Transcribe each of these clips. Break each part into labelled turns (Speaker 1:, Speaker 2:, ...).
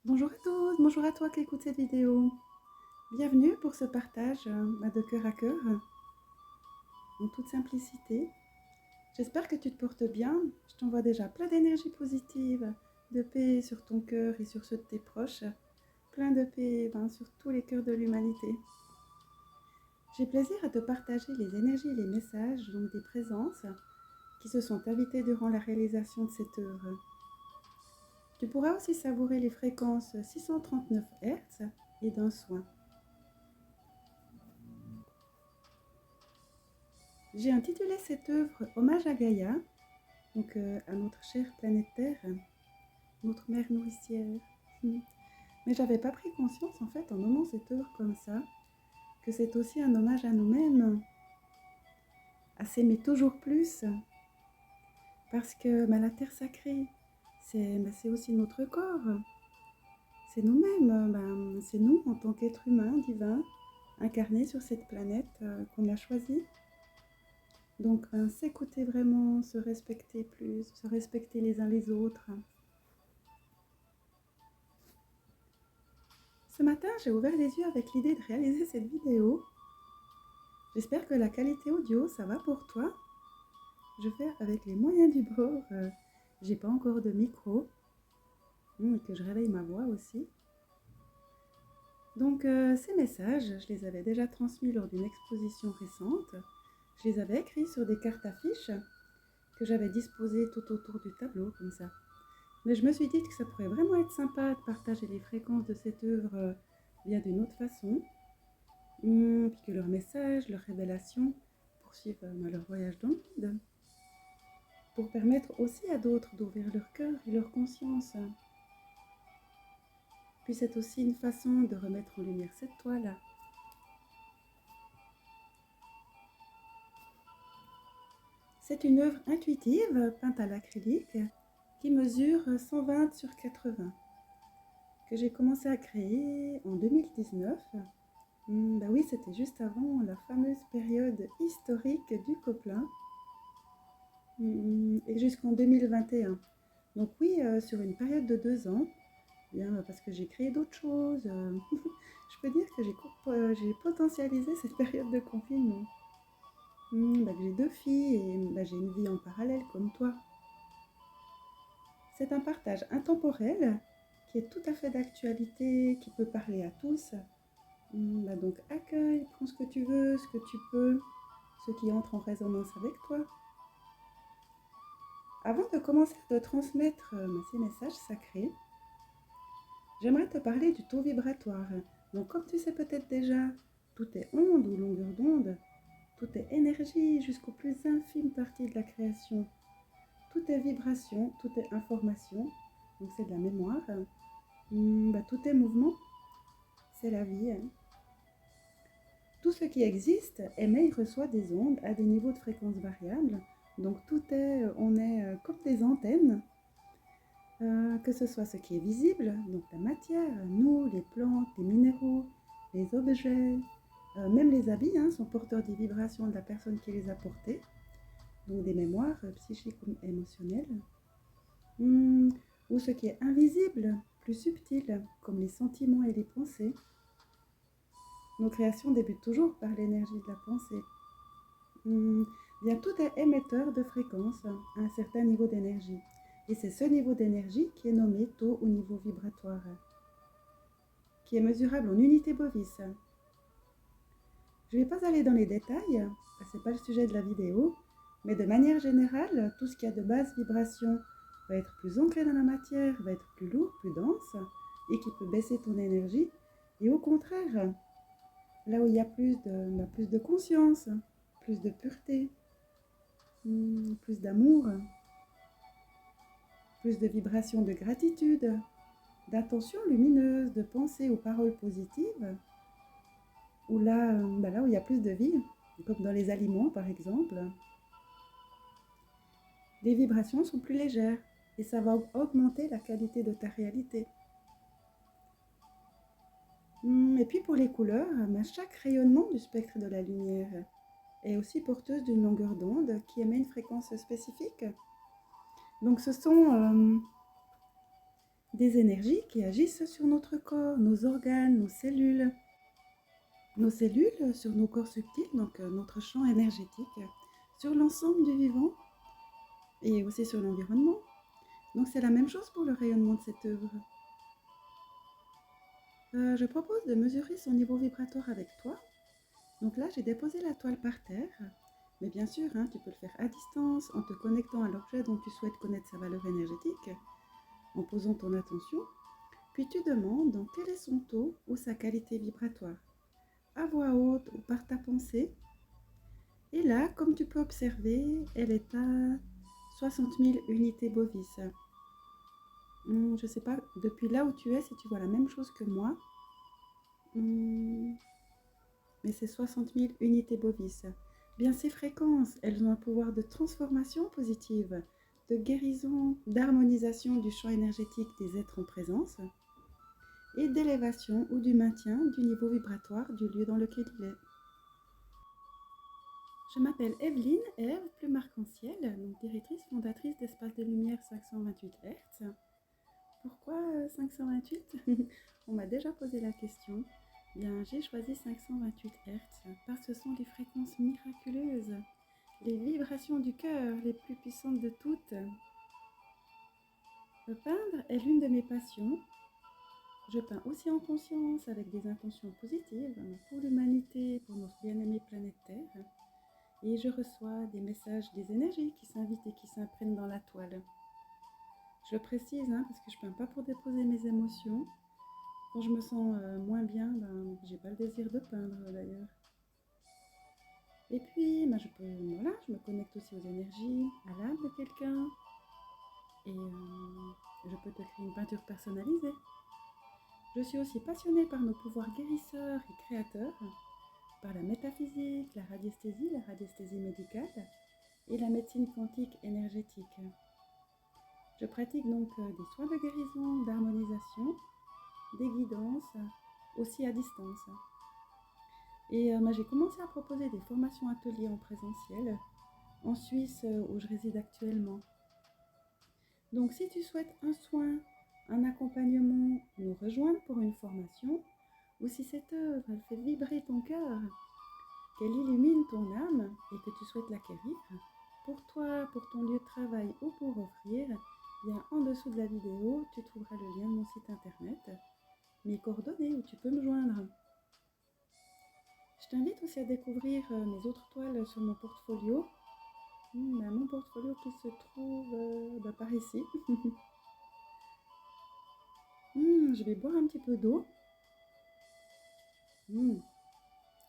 Speaker 1: Bonjour à tous, bonjour à toi qui écoute cette vidéo. Bienvenue pour ce partage de cœur à cœur, en toute simplicité. J'espère que tu te portes bien. Je t'envoie déjà plein d'énergie positive, de paix sur ton cœur et sur ceux de tes proches. Plein de paix sur tous les cœurs de l'humanité. J'ai plaisir à te partager les énergies et les messages, donc des présences, qui se sont invitées durant la réalisation de cette œuvre. Tu pourras aussi savourer les fréquences 639 Hz et d'un soin. J'ai intitulé cette œuvre Hommage à Gaïa, donc à notre chère planète Terre, notre mère nourricière. Mais j'avais pas pris conscience en fait en nommant cette œuvre comme ça, que c'est aussi un hommage à nous-mêmes, à s'aimer toujours plus, parce que la Terre sacrée, c'est aussi notre corps, c'est nous-mêmes, c'est nous en tant qu'êtres humains divins, incarnés sur cette planète qu'on a choisie. Donc, s'écouter vraiment, se respecter plus, se respecter les uns les autres. Ce matin, j'ai ouvert les yeux avec l'idée de réaliser cette vidéo. J'espère que la qualité audio, ça va pour toi. Je fais avec les moyens du bord. J'ai pas encore de micro. Et que je réveille ma voix aussi. Donc, ces messages, je les avais déjà transmis lors d'une exposition récente. Je les avais écrits sur des cartes affiches que j'avais disposées tout autour du tableau, comme ça. Mais je me suis dit que ça pourrait vraiment être sympa de partager les fréquences de cette œuvre bien d'une autre façon. Puis que leurs messages, leurs révélations poursuivent leur voyage dans le monde. Pour permettre aussi à d'autres d'ouvrir leur cœur et leur conscience. Puis c'est aussi une façon de remettre en lumière cette toile. C'est une œuvre intuitive peinte à l'acrylique qui mesure 120 sur 80, que j'ai commencé à créer en 2019. Oui, c'était juste avant la fameuse période historique du Coplin et jusqu'en 2021. Donc oui, sur une période de 2 ans, bien, parce que j'ai créé d'autres choses. Je peux dire que j'ai potentialisé cette période de confinement. Que j'ai 2 filles et j'ai une vie en parallèle comme toi. C'est un partage intemporel qui est tout à fait d'actualité, qui peut parler à tous. Donc accueille, prends ce que tu veux, ce que tu peux, ce qui entre en résonance avec toi. Avant de commencer à te transmettre ces messages sacrés, j'aimerais te parler du taux vibratoire. Donc comme tu sais peut-être déjà, tout est onde ou longueur d'onde, tout est énergie jusqu'aux plus infimes parties de la création. Tout est vibration, tout est information, donc c'est de la mémoire. Tout est mouvement, c'est la vie. Tout ce qui existe émet et reçoit des ondes à des niveaux de fréquence variables. Donc on est comme des antennes, que ce soit ce qui est visible, donc la matière, nous, les plantes, les minéraux, les objets, même les habits sont porteurs des vibrations de la personne qui les a portés, donc des mémoires psychiques ou émotionnelles, ou ce qui est invisible, plus subtil, comme les sentiments et les pensées. Nos créations débutent toujours par l'énergie de la pensée. Tout est émetteur de fréquence à un certain niveau d'énergie. Et c'est ce niveau d'énergie qui est nommé taux ou niveau vibratoire, qui est mesurable en unité bovis. Je ne vais pas aller dans les détails, ce n'est pas le sujet de la vidéo, mais de manière générale, tout ce qui a de basse vibration va être plus ancré dans la matière, va être plus lourd, plus dense, et qui peut baisser ton énergie. Et au contraire, là où il y a plus de conscience, plus de pureté, plus d'amour, plus de vibrations de gratitude, d'intention lumineuse, de pensées ou paroles positives, où là où il y a plus de vie, comme dans les aliments par exemple, les vibrations sont plus légères et ça va augmenter la qualité de ta réalité. Et puis pour les couleurs, chaque rayonnement du spectre de la lumière est aussi porteuse d'une longueur d'onde qui émet une fréquence spécifique. Donc ce sont des énergies qui agissent sur notre corps, nos organes, nos cellules sur nos corps subtils, donc notre champ énergétique, sur l'ensemble du vivant et aussi sur l'environnement. Donc c'est la même chose pour le rayonnement de cette œuvre. Je propose de mesurer son niveau vibratoire avec toi. Donc là, j'ai déposé la toile par terre. Mais bien sûr, tu peux le faire à distance, en te connectant à l'objet dont tu souhaites connaître sa valeur énergétique, en posant ton attention. Puis tu demandes donc quel est son taux ou sa qualité vibratoire, à voix haute ou par ta pensée. Et là, comme tu peux observer, elle est à 60 000 unités bovis. Je ne sais pas depuis là où tu es si tu vois la même chose que moi. Mais c'est 60 000 unités bovis. Bien, ces fréquences, elles ont un pouvoir de transformation positive, de guérison, d'harmonisation du champ énergétique des êtres en présence et d'élévation ou du maintien du niveau vibratoire du lieu dans lequel il est. Je m'appelle Evelyne, Ève, plume arc-en-ciel, donc directrice fondatrice d'Espace de Lumière 528 Hz. Pourquoi 528? On m'a déjà posé la question. Bien, j'ai choisi 528 Hz parce que ce sont des fréquences miraculeuses, les vibrations du cœur les plus puissantes de toutes. Peindre est l'une de mes passions. Je peins aussi en conscience avec des intentions positives pour l'humanité, pour notre bien-aimée planète Terre. Et je reçois des messages, des énergies qui s'invitent et qui s'imprègnent dans la toile. Je précise, parce que je ne peins pas pour déposer mes émotions. Quand je me sens moins bien, j'ai pas le désir de peindre d'ailleurs. Et puis, je me connecte aussi aux énergies, à l'âme de quelqu'un. Et je peux te créer une peinture personnalisée. Je suis aussi passionnée par nos pouvoirs guérisseurs et créateurs, par la métaphysique, la radiesthésie médicale et la médecine quantique énergétique. Je pratique donc des soins de guérison, d'harmonisation, des guidances, aussi à distance. Et j'ai commencé à proposer des formations ateliers en présentiel en Suisse où je réside actuellement. Donc si tu souhaites un soin, un accompagnement, nous rejoindre pour une formation, ou si cette œuvre elle fait vibrer ton cœur, qu'elle illumine ton âme et que tu souhaites l'acquérir, pour toi, pour ton lieu de travail ou pour offrir, bien en dessous de la vidéo, tu trouveras le lien de mon site internet, mes coordonnées où tu peux me joindre. Je t'invite aussi à découvrir mes autres toiles sur mon portfolio. Mon portfolio qui se trouve par ici. Je vais boire un petit peu d'eau.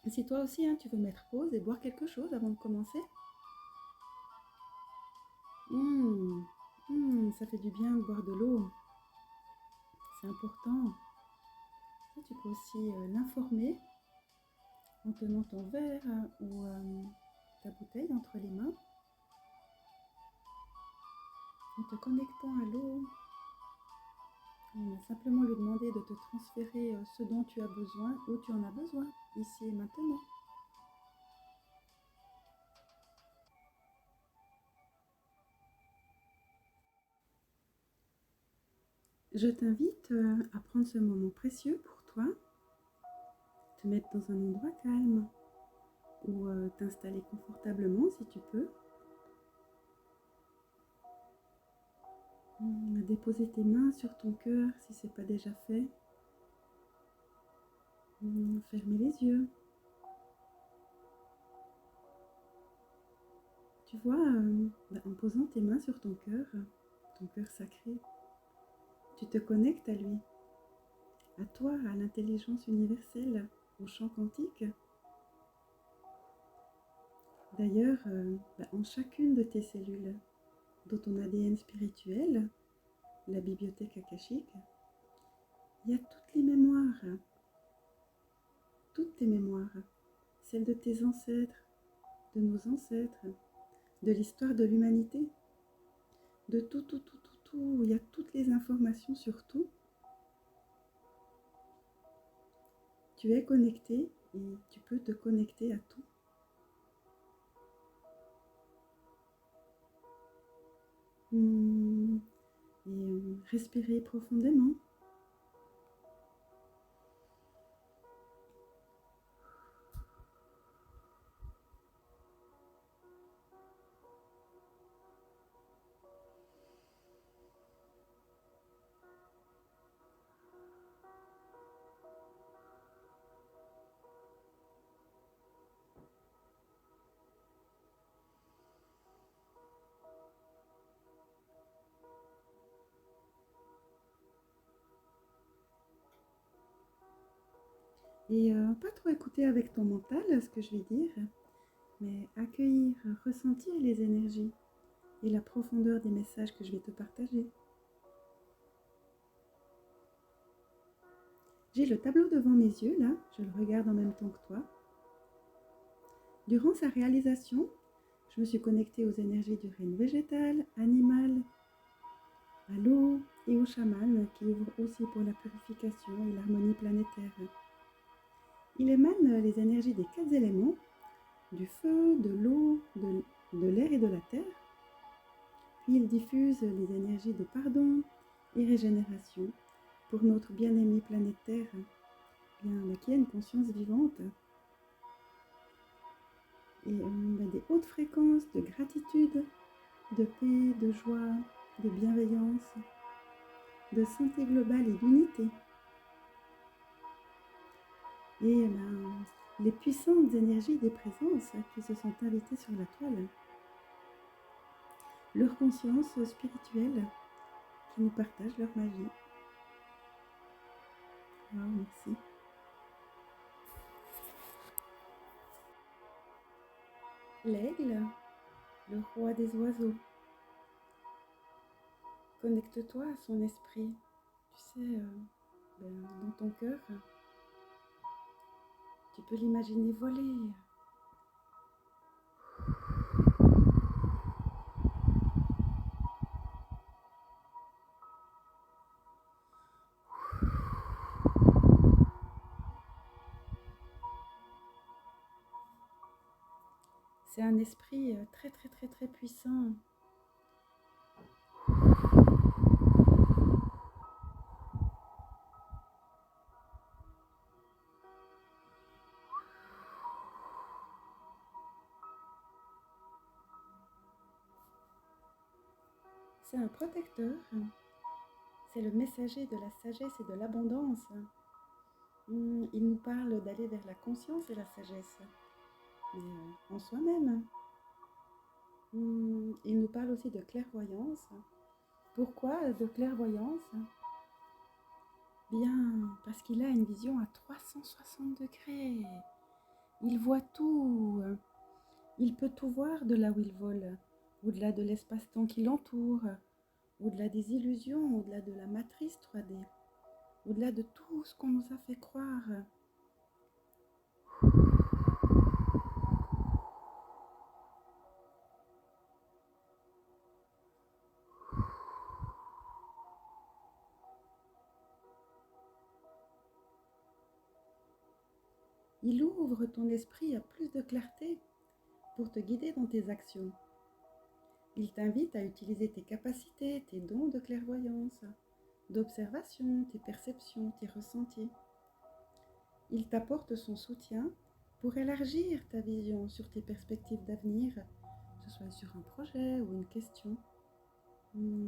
Speaker 1: Si toi aussi tu veux mettre pause et boire quelque chose avant de commencer. Ça fait du bien de boire de l'eau. C'est important. Ça, tu peux aussi l'informer en tenant ton verre ou ta bouteille entre les mains. En te connectant à l'eau. On va simplement lui demander de te transférer ce dont tu as besoin, où tu en as besoin, ici et maintenant. Je t'invite à prendre ce moment précieux pour toi, te mettre dans un endroit calme ou t'installer confortablement si tu peux. Déposer tes mains sur ton cœur si ce n'est pas déjà fait. Fermer les yeux. Tu vois, en posant tes mains sur ton cœur sacré, tu te connectes à lui, à toi, à l'intelligence universelle, au champ quantique. D'ailleurs, en chacune de tes cellules, dans ton ADN spirituel, la bibliothèque akashique, il y a toutes tes mémoires, celles de tes ancêtres, de nos ancêtres, de l'histoire de l'humanité, de tout, il y a toutes les informations sur tout. Tu es connecté et tu peux te connecter à tout. et respirez profondément. Et pas trop écouter avec ton mental ce que je vais dire, mais accueillir, ressentir les énergies et la profondeur des messages que je vais te partager. J'ai le tableau devant mes yeux, là, je le regarde en même temps que toi. Durant sa réalisation, je me suis connectée aux énergies du règne végétal, animal, à l'eau et au chaman qui ouvre aussi pour la purification et l'harmonie planétaire. Il émane les énergies des 4 éléments, du feu, de l'eau, de l'air et de la terre. Puis il diffuse les énergies de pardon et régénération pour notre bien-aimé planétaire, qui a une conscience vivante. Et des hautes fréquences de gratitude, de paix, de joie, de bienveillance, de santé globale et d'unité. Et les puissantes énergies des présences qui se sont invitées sur la toile. Leur conscience spirituelle qui nous partagent leur magie. Wow, merci. L'aigle, le roi des oiseaux. Connecte-toi à son esprit. Tu sais, dans ton cœur, tu peux l'imaginer voler. C'est un esprit très très très très puissant. C'est un protecteur. C'est le messager de la sagesse et de l'abondance. Il nous parle d'aller vers la conscience et la sagesse, mais en soi-même. Il nous parle aussi de clairvoyance. Pourquoi de clairvoyance? Bien, parce qu'il a une vision à 360 degrés. Il voit tout. Il peut tout voir de là où il vole, au-delà de l'espace-temps qui l'entoure, au-delà des illusions, au-delà de la matrice 3D, au-delà de tout ce qu'on nous a fait croire. Il ouvre ton esprit à plus de clarté pour te guider dans tes actions. Il t'invite à utiliser tes capacités, tes dons de clairvoyance, d'observation, tes perceptions, tes ressentis. Il t'apporte son soutien pour élargir ta vision sur tes perspectives d'avenir, que ce soit sur un projet ou une question,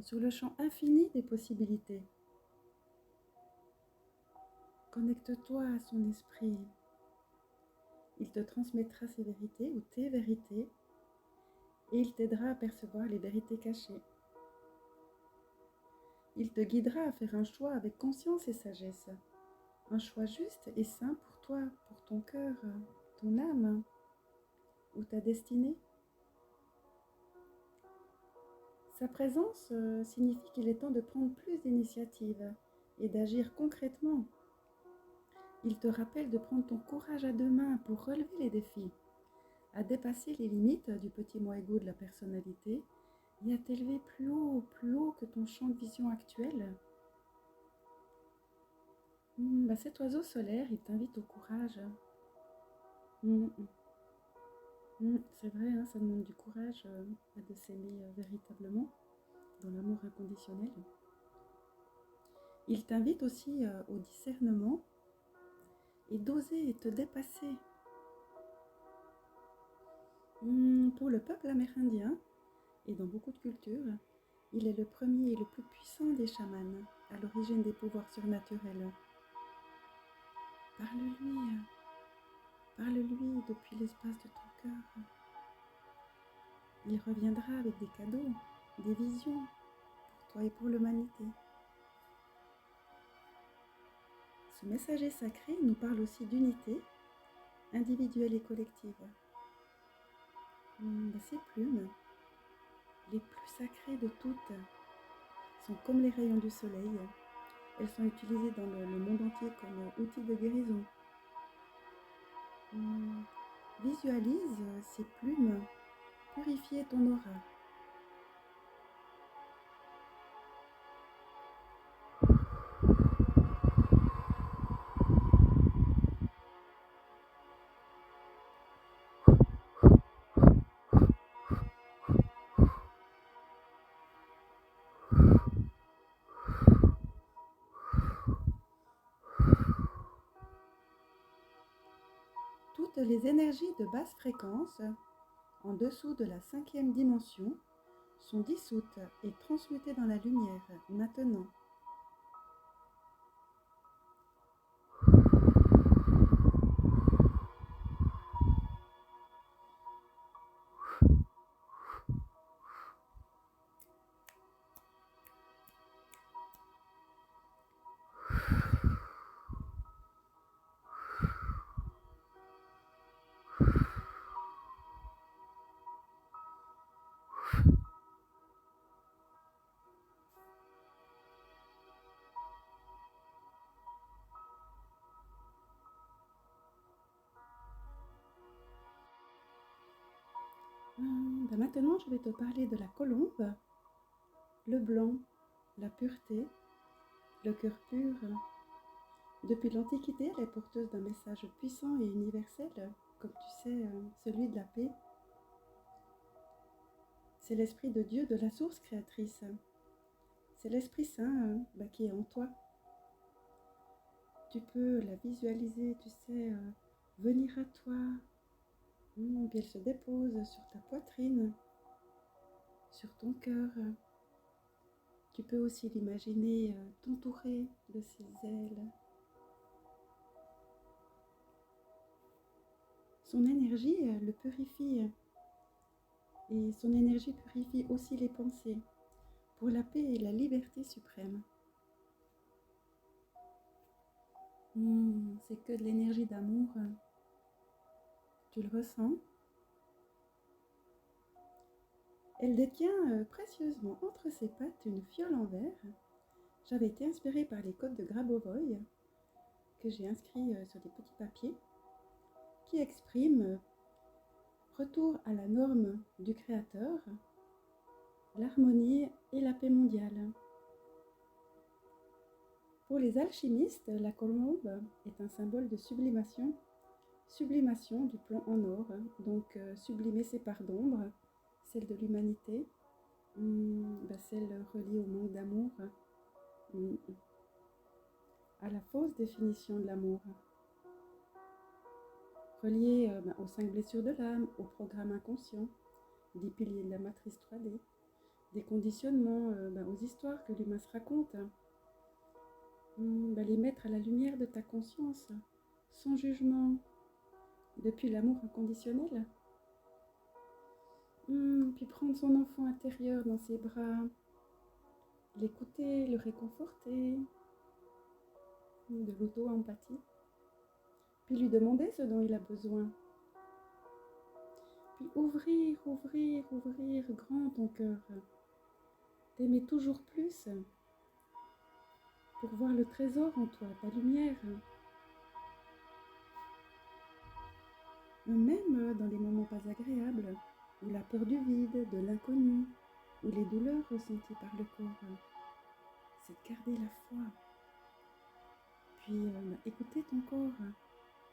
Speaker 1: sur le champ infini des possibilités. Connecte-toi à son esprit. Il te transmettra ses vérités ou tes vérités et il t'aidera à percevoir les vérités cachées. Il te guidera à faire un choix avec conscience et sagesse. Un choix juste et sain pour toi, pour ton cœur, ton âme ou ta destinée. Sa présence signifie qu'il est temps de prendre plus d'initiative et d'agir concrètement. Il te rappelle de prendre ton courage à deux mains pour relever les défis, à dépasser les limites du petit moi égo de la personnalité et à t'élever plus haut que ton champ de vision actuel. Cet oiseau solaire, il t'invite au courage. C'est vrai, hein, ça demande du courage de s'aimer véritablement dans l'amour inconditionnel. Il t'invite aussi au discernement et d'oser te dépasser. Pour le peuple amérindien et dans beaucoup de cultures, il est le premier et le plus puissant des chamans, à l'origine des pouvoirs surnaturels. Parle-lui, parle-lui depuis l'espace de ton cœur. Il reviendra avec des cadeaux, des visions pour toi et pour l'humanité. Ce messager sacré nous parle aussi d'unité individuelle et collective. Ces plumes, les plus sacrées de toutes, sont comme les rayons du soleil. Elles sont utilisées dans le monde entier comme outil de guérison. Visualise ces plumes purifier ton aura. Toutes les énergies de basse fréquence, en dessous de la 5e dimension, sont dissoutes et transmutées dans la lumière maintenant. Maintenant, je vais te parler de la colombe, le blanc, la pureté, le cœur pur. Depuis l'Antiquité, elle est porteuse d'un message puissant et universel, comme tu sais, celui de la paix. C'est l'Esprit de Dieu de la source créatrice. C'est l'Esprit Saint qui est en toi. Tu peux la visualiser, tu sais, venir à toi. Puis elle se dépose sur ta poitrine, sur ton cœur. Tu peux aussi l'imaginer t'entourer de ses ailes. Son énergie le purifie et son énergie purifie aussi les pensées pour la paix et la liberté suprême. C'est que de l'énergie d'amour. Tu le ressens? Elle détient précieusement entre ses pattes une fiole en verre. J'avais été inspirée par les codes de Grabovoi que j'ai inscrits sur des petits papiers qui expriment retour à la norme du Créateur, l'harmonie et la paix mondiale. Pour les alchimistes, la colombe est un symbole de sublimation, sublimation du plomb en or, donc sublimer ses parts d'ombre, celle de l'humanité, celle reliée au manque d'amour, à la fausse définition de l'amour, reliée aux 5 blessures de l'âme, au programme inconscient, des piliers de la matrice 3D, des conditionnements, aux histoires que l'humain se raconte, les mettre à la lumière de ta conscience, sans jugement, depuis l'amour inconditionnel. Puis prendre son enfant intérieur dans ses bras, l'écouter, le réconforter, de l'auto-empathie, puis lui demander ce dont il a besoin. Puis ouvrir grand ton cœur, t'aimer toujours plus, pour voir le trésor en toi, ta lumière. Même dans les moments pas agréables, ou la peur du vide, de l'inconnu, ou les douleurs ressenties par le corps, c'est de garder la foi. Puis écouter ton corps.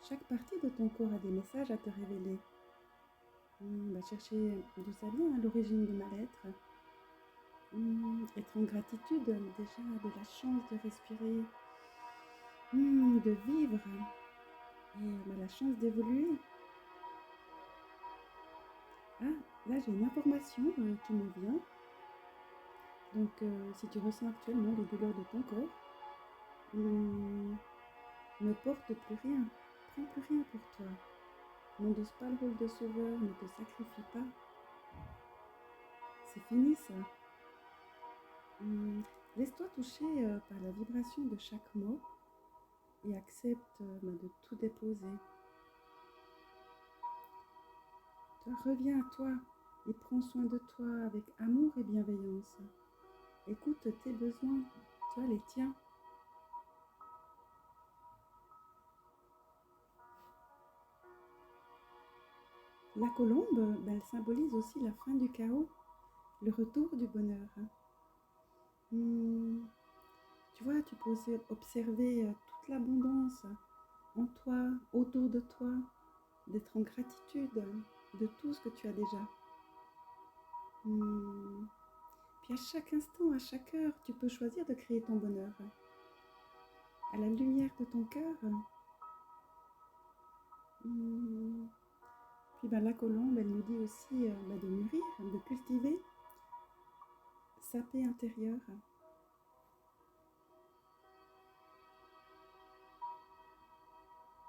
Speaker 1: Chaque partie de ton corps a des messages à te révéler. Chercher d'où ça vient, l'origine du mal-être. Être en gratitude déjà de la chance de respirer, de vivre et la chance d'évoluer. Ah, là j'ai une information qui me vient. Donc si tu ressens actuellement les douleurs de ton corps, ne porte plus rien, prends plus rien pour toi. N'endosse pas le rôle de sauveur, ne te sacrifie pas. C'est fini ça. Laisse-toi toucher par la vibration de chaque mot et accepte de tout déposer. Toi, reviens à toi et prends soin de toi avec amour et bienveillance. Écoute tes besoins, toi les tiens. La colombe, elle symbolise aussi la fin du chaos, le retour du bonheur. Tu vois, tu peux aussi observer toute l'abondance en toi, autour de toi, d'être en gratitude de tout ce que tu as déjà. Puis à chaque instant, à chaque heure, tu peux choisir de créer ton bonheur. À la lumière de ton cœur. Puis la colombe, elle nous dit aussi de mûrir, de cultiver sa paix intérieure.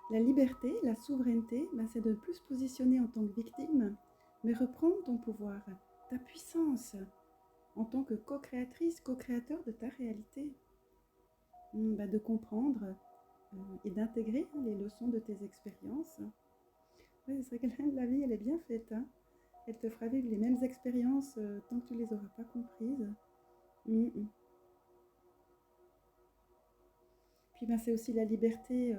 Speaker 1: La liberté, la souveraineté, c'est de ne plus se positionner en tant que victime, mais reprendre ton pouvoir, ta puissance, en tant que co-créatrice, co-créateur de ta réalité. De comprendre et d'intégrer les leçons de tes expériences. Ouais, c'est vrai que la vie, elle est bien faite. Hein. Elle te fera vivre les mêmes expériences tant que tu ne les auras pas comprises. Puis c'est aussi la liberté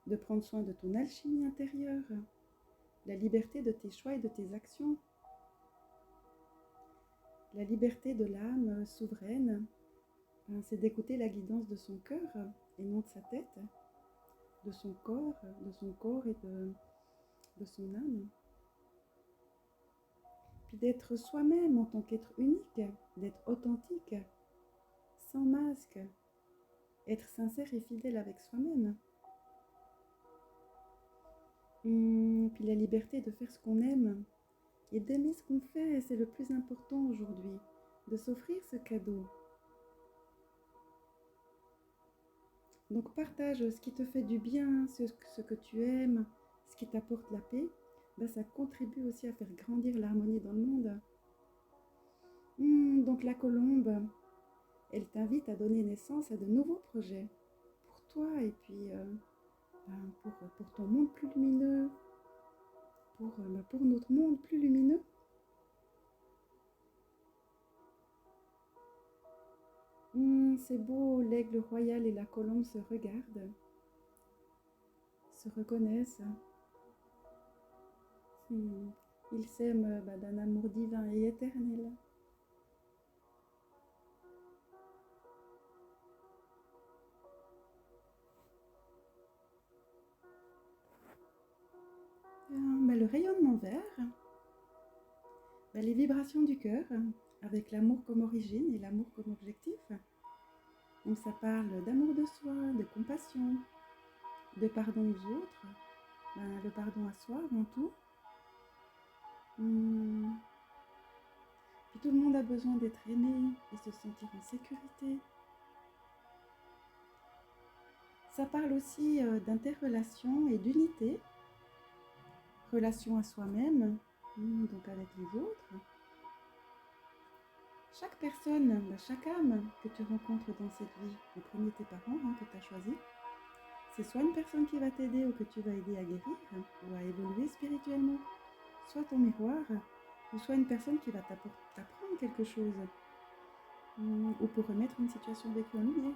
Speaker 1: de prendre soin de ton alchimie intérieure, la liberté de tes choix et de tes actions, la liberté de l'âme souveraine, c'est d'écouter la guidance de son cœur et non de sa tête, de son corps et de son âme. Puis d'être soi-même en tant qu'être unique, d'être authentique, sans masque, être sincère et fidèle avec soi-même. Puis la liberté de faire ce qu'on aime et d'aimer ce qu'on fait, c'est le plus important aujourd'hui, de s'offrir ce cadeau. Donc partage ce qui te fait du bien, ce que tu aimes, ce qui t'apporte la paix, ça contribue aussi à faire grandir l'harmonie dans le monde. Donc la colombe, elle t'invite à donner naissance à de nouveaux projets pour toi et puis pour ton monde plus lumineux, pour notre monde plus lumineux. C'est beau, l'aigle royal et la colombe se regardent, se reconnaissent. Ils s'aiment d'un amour divin et éternel. Le rayonnement vert, les vibrations du cœur, avec l'amour comme origine et l'amour comme objectif. Donc ça parle d'amour de soi, de compassion, de pardon aux autres, le pardon à soi avant tout. Puis tout le monde a besoin d'être aimé et se sentir en sécurité. Ça parle aussi d'interrelation et d'unité, relation à soi-même, donc avec les autres. Chaque personne, chaque âme que tu rencontres dans cette vie, en premier tes parents que tu as choisi, c'est soit une personne qui va t'aider ou que tu vas aider à guérir ou à évoluer spirituellement, soit ton miroir, ou soit une personne qui va t'apprendre quelque chose, ou pour remettre une situation vécue en lumière.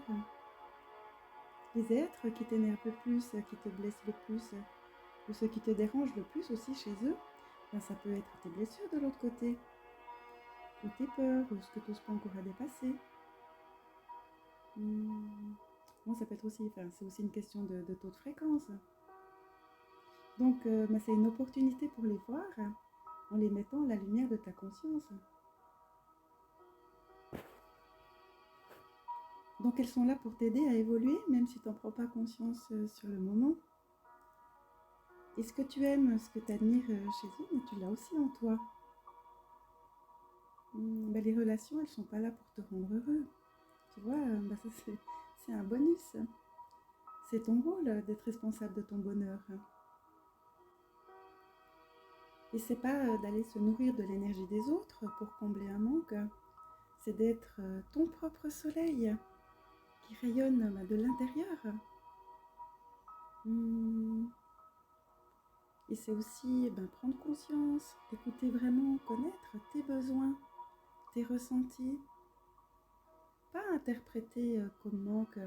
Speaker 1: Les êtres qui t'énervent le plus, qui te blessent le plus, ou ceux qui te dérangent le plus aussi chez eux, ça peut être tes blessures de l'autre côté, ou tes peurs, ou ce que tu n'oses pas encore à dépasser. Bon, ça peut être aussi, c'est aussi une question de taux de fréquence. Donc, c'est une opportunité pour les voir en les mettant à la lumière de ta conscience. Donc elles sont là pour t'aider à évoluer, même si tu n'en prends pas conscience sur le moment. Et ce que tu aimes, ce que tu admires chez eux, tu l'as aussi en toi. Les relations, elles ne sont pas là pour te rendre heureux. Tu vois, ça c'est un bonus. C'est ton rôle d'être responsable de ton bonheur. Et c'est pas d'aller se nourrir de l'énergie des autres pour combler un manque. C'est d'être ton propre soleil qui rayonne de l'intérieur. Et c'est aussi prendre conscience, écouter vraiment, connaître tes besoins, tes ressentis. Pas interpréter comme manque,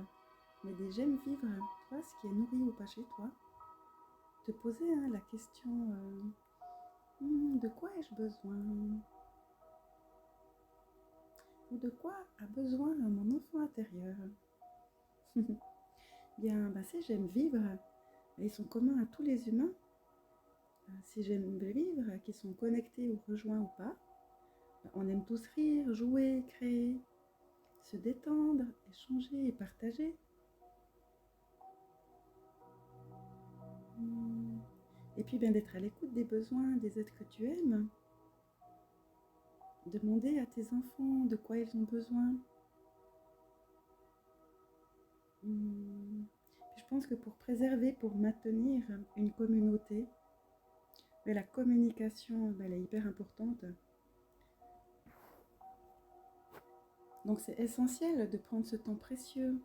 Speaker 1: mais des j'aime vivre, tu vois, ce qui est nourri ou pas chez toi. Te poser la question de quoi ai-je besoin? Ou de quoi a besoin mon enfant intérieur? Bien, si j'aime vivre, ils sont communs à tous les humains. Si j'aime vivre, qu'ils sont connectés ou rejoints ou pas, on aime tous rire, jouer, créer, se détendre, échanger et partager. Et puis d'être à l'écoute des besoins des êtres que tu aimes. Demander à tes enfants de quoi ils ont besoin. Je pense que pour préserver, pour maintenir une communauté, la communication elle est hyper importante. Donc c'est essentiel de prendre ce temps précieux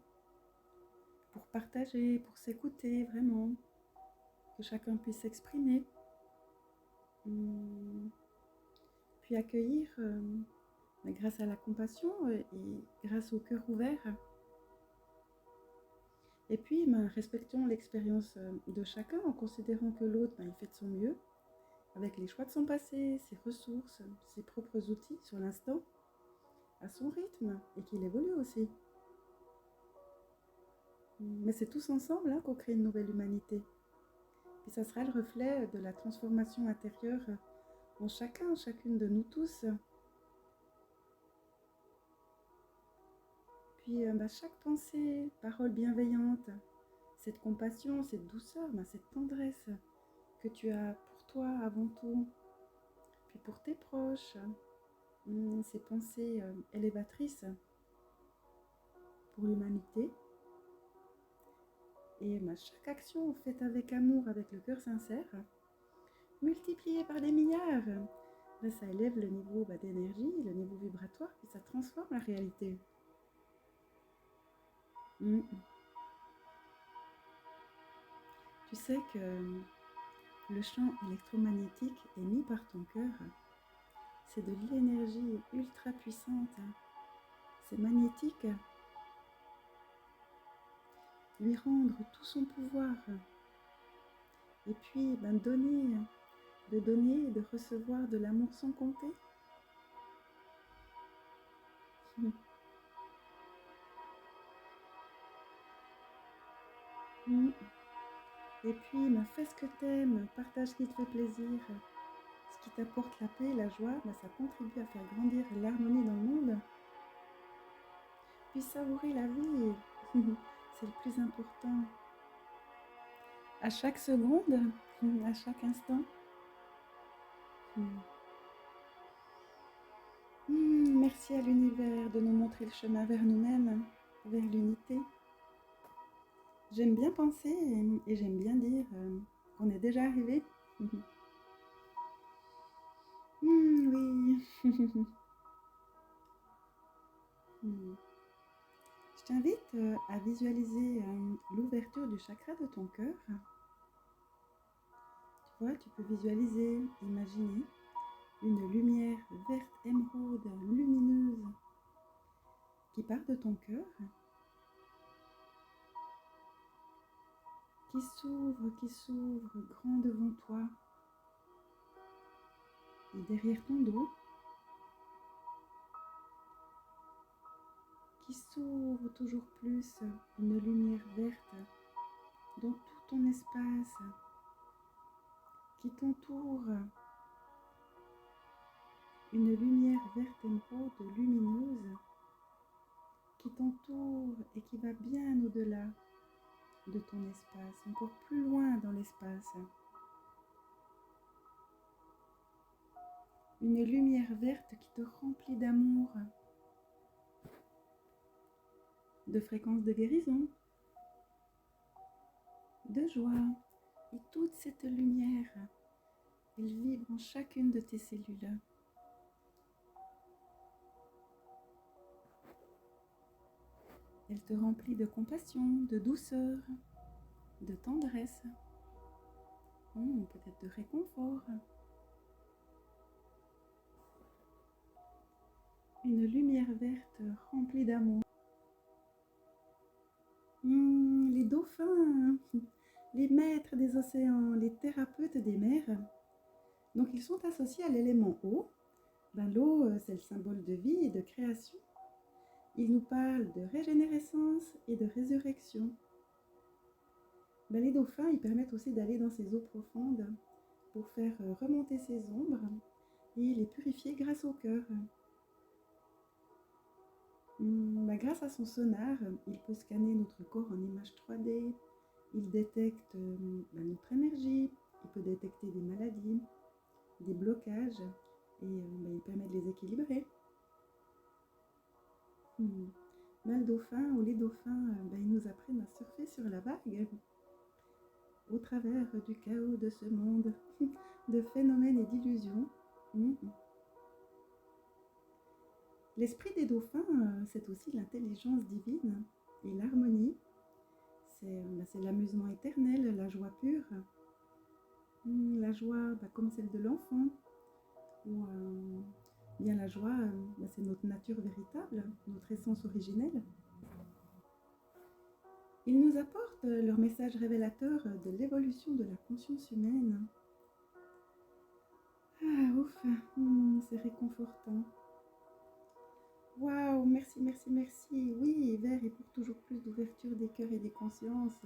Speaker 1: pour partager, pour s'écouter vraiment, que chacun puisse s'exprimer. Puis accueillir grâce à la compassion et grâce au cœur ouvert. Et puis respectons l'expérience de chacun en considérant que l'autre il fait de son mieux avec les choix de son passé, ses ressources, ses propres outils sur l'instant, à son rythme et qu'il évolue aussi. Mais c'est tous ensemble qu'on crée une nouvelle humanité. Et ça sera le reflet de la transformation intérieure en chacun, chacune de nous tous. Puis chaque pensée, parole bienveillante, cette compassion, cette douceur, cette tendresse que tu as pour toi avant tout, puis pour tes proches, ces pensées élévatrices pour l'humanité. Et chaque action faite avec amour, avec le cœur sincère, multipliée par des milliards, ça élève le niveau d'énergie, le niveau vibratoire, et ça transforme la réalité. Tu sais que le champ électromagnétique émis par ton cœur, c'est de l'énergie ultra puissante. C'est magnétique. Lui rendre tout son pouvoir. Et puis, donner, de donner et de recevoir de l'amour sans compter. Et puis, fais ce que t'aimes, partage ce qui te fait plaisir, ce qui t'apporte la paix, la joie, ça contribue à faire grandir l'harmonie dans le monde. Puis savourer la vie, c'est le plus important. À chaque seconde, à chaque instant. Merci à l'univers de nous montrer le chemin vers nous-mêmes, vers l'unité. J'aime bien penser et j'aime bien dire qu'on est déjà arrivé. Oui. Je t'invite à visualiser l'ouverture du chakra de ton cœur. Tu vois, tu peux visualiser, imaginer une lumière verte émeraude lumineuse qui part de ton cœur, qui s'ouvre grand devant toi et derrière ton dos, qui s'ouvre toujours plus, une lumière verte dans tout ton espace, qui t'entoure, une lumière verte émeraude lumineuse qui t'entoure et qui va bien au-delà de ton espace, encore plus loin dans l'espace. Une lumière verte qui te remplit d'amour, de fréquences de guérison, de joie. Et toute cette lumière, elle vibre en chacune de tes cellules. Elle te remplit de compassion, de douceur, de tendresse, peut-être de réconfort. Une lumière verte remplie d'amour. Les dauphins, les maîtres des océans, les thérapeutes des mers. Donc ils sont associés à l'élément eau. L'eau, c'est le symbole de vie et de création. Ils nous parlent de régénérescence et de résurrection. Les dauphins, ils permettent aussi d'aller dans ces eaux profondes pour faire remonter ces ombres et les purifier grâce au cœur. Grâce à son sonar, il peut scanner notre corps en images 3D, il détecte notre énergie, il peut détecter des maladies, des blocages, et il permet de les équilibrer. Le dauphin ou les dauphins, ils nous apprennent à surfer sur la vague, au travers du chaos de ce monde, de phénomènes et d'illusions. L'esprit des dauphins, c'est aussi l'intelligence divine et l'harmonie. C'est l'amusement éternel, la joie pure. La joie comme celle de l'enfant. Ou bien la joie, c'est notre nature véritable, notre essence originelle. Ils nous apportent leur message révélateur de l'évolution de la conscience humaine. Ah, ouf, c'est réconfortant. Waouh, merci, merci, merci. Oui, vers et pour toujours plus d'ouverture des cœurs et des consciences.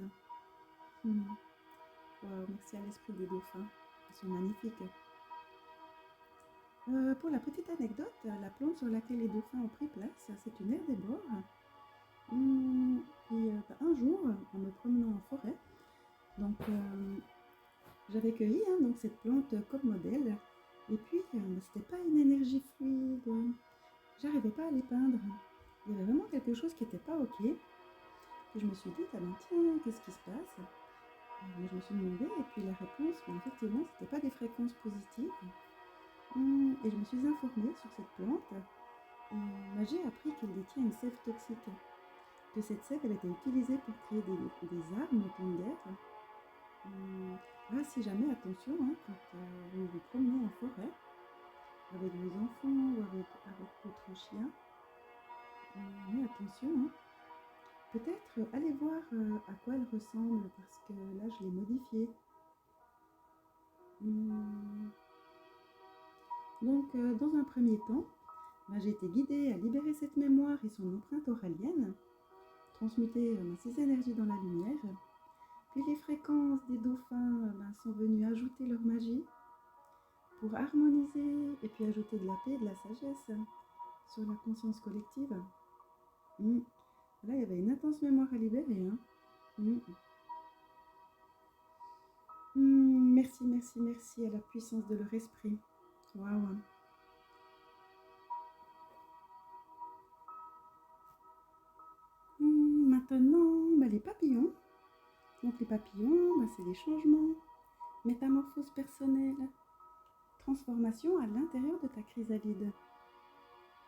Speaker 1: Waouh, merci à l'esprit des dauphins. Ils sont magnifiques. Pour la petite anecdote, la plante sur laquelle les dauphins ont pris place, c'est une aire des bords. Et un jour, en me promenant en forêt, donc j'avais cueilli donc cette plante comme modèle. Et puis, c'était pas une énergie fluide. J'arrivais pas à les peindre. Il y avait vraiment quelque chose qui n'était pas ok. Et je me suis dit, tiens, qu'est-ce qui se passe? Je me suis demandé, et puis la réponse, effectivement, c'était pas des fréquences positives. Et je me suis informée sur cette plante. Et j'ai appris qu'elle détient une sève toxique. Que cette sève, elle était utilisée pour créer des armes en temps de guerre. Si jamais, attention, quand vous vous promenez en forêt, avec vos enfants ou avec votre chien, mais attention, peut-être allez voir à quoi elle ressemble, parce que là, je l'ai modifiée. Donc, dans un premier temps, j'ai été guidée à libérer cette mémoire et son empreinte oralienne, transmuter ces énergies dans la lumière. Puis les fréquences des dauphins sont venues ajouter leur magie pour harmoniser et puis ajouter de la paix et de la sagesse sur la conscience collective. Là, il y avait une intense mémoire à libérer. Merci, merci, merci à la puissance de leur esprit. Waouh. Maintenant, les papillons. Donc les papillons, c'est des changements, métamorphose personnelle, transformation à l'intérieur de ta chrysalide.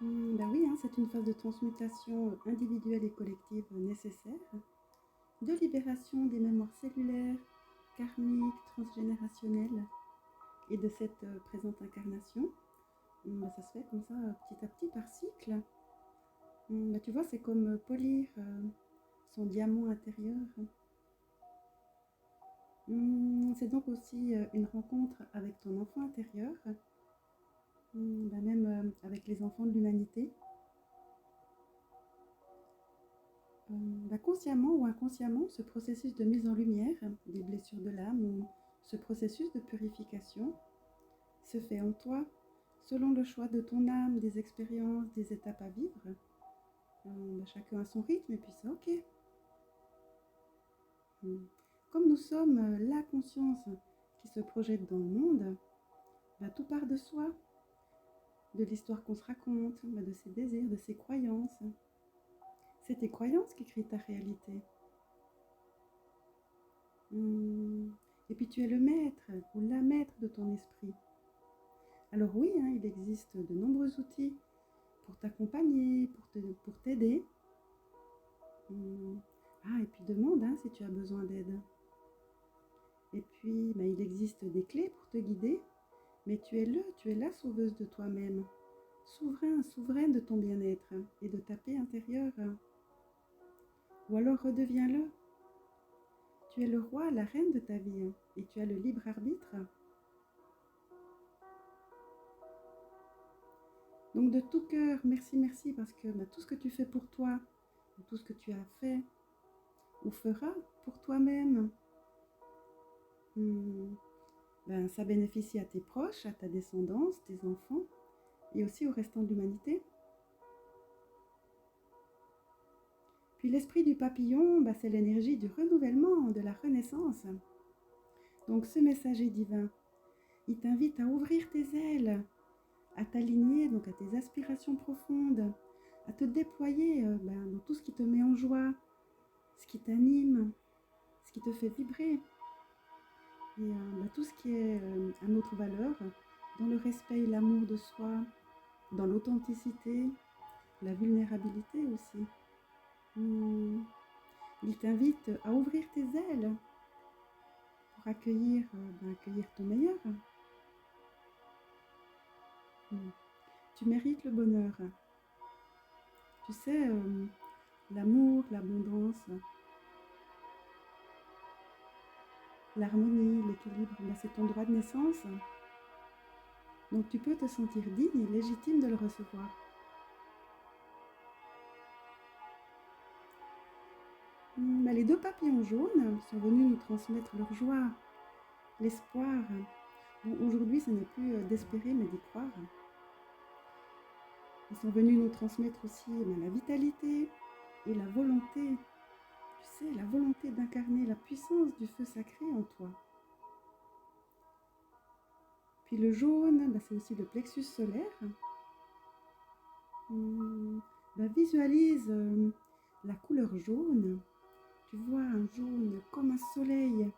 Speaker 1: Oui, c'est une phase de transmutation individuelle et collective nécessaire, de libération des mémoires cellulaires, karmiques, transgénérationnelles, et de cette présente incarnation. Ça se fait comme ça, petit à petit, par cycle. Tu vois, c'est comme polir son diamant intérieur. C'est donc aussi une rencontre avec ton enfant intérieur, même avec les enfants de l'humanité. Consciemment ou inconsciemment, ce processus de mise en lumière des blessures de l'âme ou ce processus de purification se fait en toi selon le choix de ton âme, des expériences, des étapes à vivre. Chacun a son rythme et puis c'est ok. Comme nous sommes la conscience qui se projette dans le monde, tout part de soi, de l'histoire qu'on se raconte, de ses désirs, de ses croyances. C'est tes croyances qui créent ta réalité. Et puis tu es le maître ou la maître de ton esprit. Alors oui, il existe de nombreux outils pour t'accompagner, pour t'aider. Et puis demande si tu as besoin d'aide. Et puis il existe des clés pour te guider, mais tu es la sauveuse de toi-même, souveraine de ton bien-être et de ta paix intérieure. Ou alors redeviens-le. Tu es le roi, la reine de ta vie et tu as le libre arbitre. Donc de tout cœur, merci parce que tout ce que tu fais pour toi, tout ce que tu as fait ou feras pour toi-même, ça bénéficie à tes proches, à ta descendance, tes enfants et aussi au restant de l'humanité. Puis l'esprit du papillon, c'est l'énergie du renouvellement, de la renaissance. Donc ce messager divin, il t'invite à ouvrir tes ailes, à t'aligner donc à tes aspirations profondes, à te déployer dans tout ce qui te met en joie, ce qui t'anime, ce qui te fait vibrer. Et tout ce qui est à notre valeur, dans le respect et l'amour de soi, dans l'authenticité, la vulnérabilité aussi. Il t'invite à ouvrir tes ailes pour accueillir ton meilleur. Tu mérites le bonheur. Tu sais, l'amour, l'abondance, l'harmonie, l'équilibre, c'est ton droit de naissance. Donc tu peux te sentir digne et légitime de le recevoir. Les deux papillons jaunes sont venus nous transmettre leur joie, l'espoir. Aujourd'hui, ce n'est plus d'espérer, mais d'y croire. Ils sont venus nous transmettre aussi la vitalité et la volonté. Tu sais, la volonté d'incarner la puissance du feu sacré en toi. Puis le jaune, c'est aussi le plexus solaire. Visualise la couleur jaune. Tu vois un jaune comme un soleil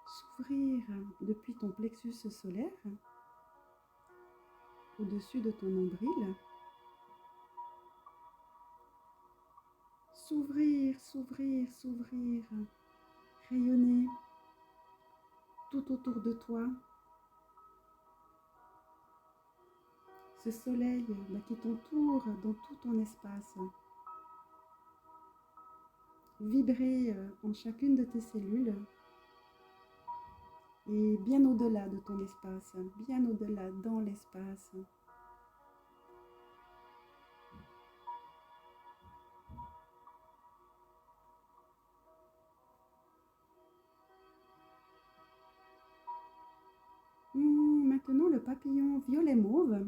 Speaker 1: s'ouvrir depuis ton plexus solaire, au-dessus de ton nombril. S'ouvrir, rayonner tout autour de toi. Ce soleil qui t'entoure dans tout ton espace. Vibrer en chacune de tes cellules et bien au-delà de ton espace, bien au-delà dans l'espace. Maintenant le papillon violet mauve,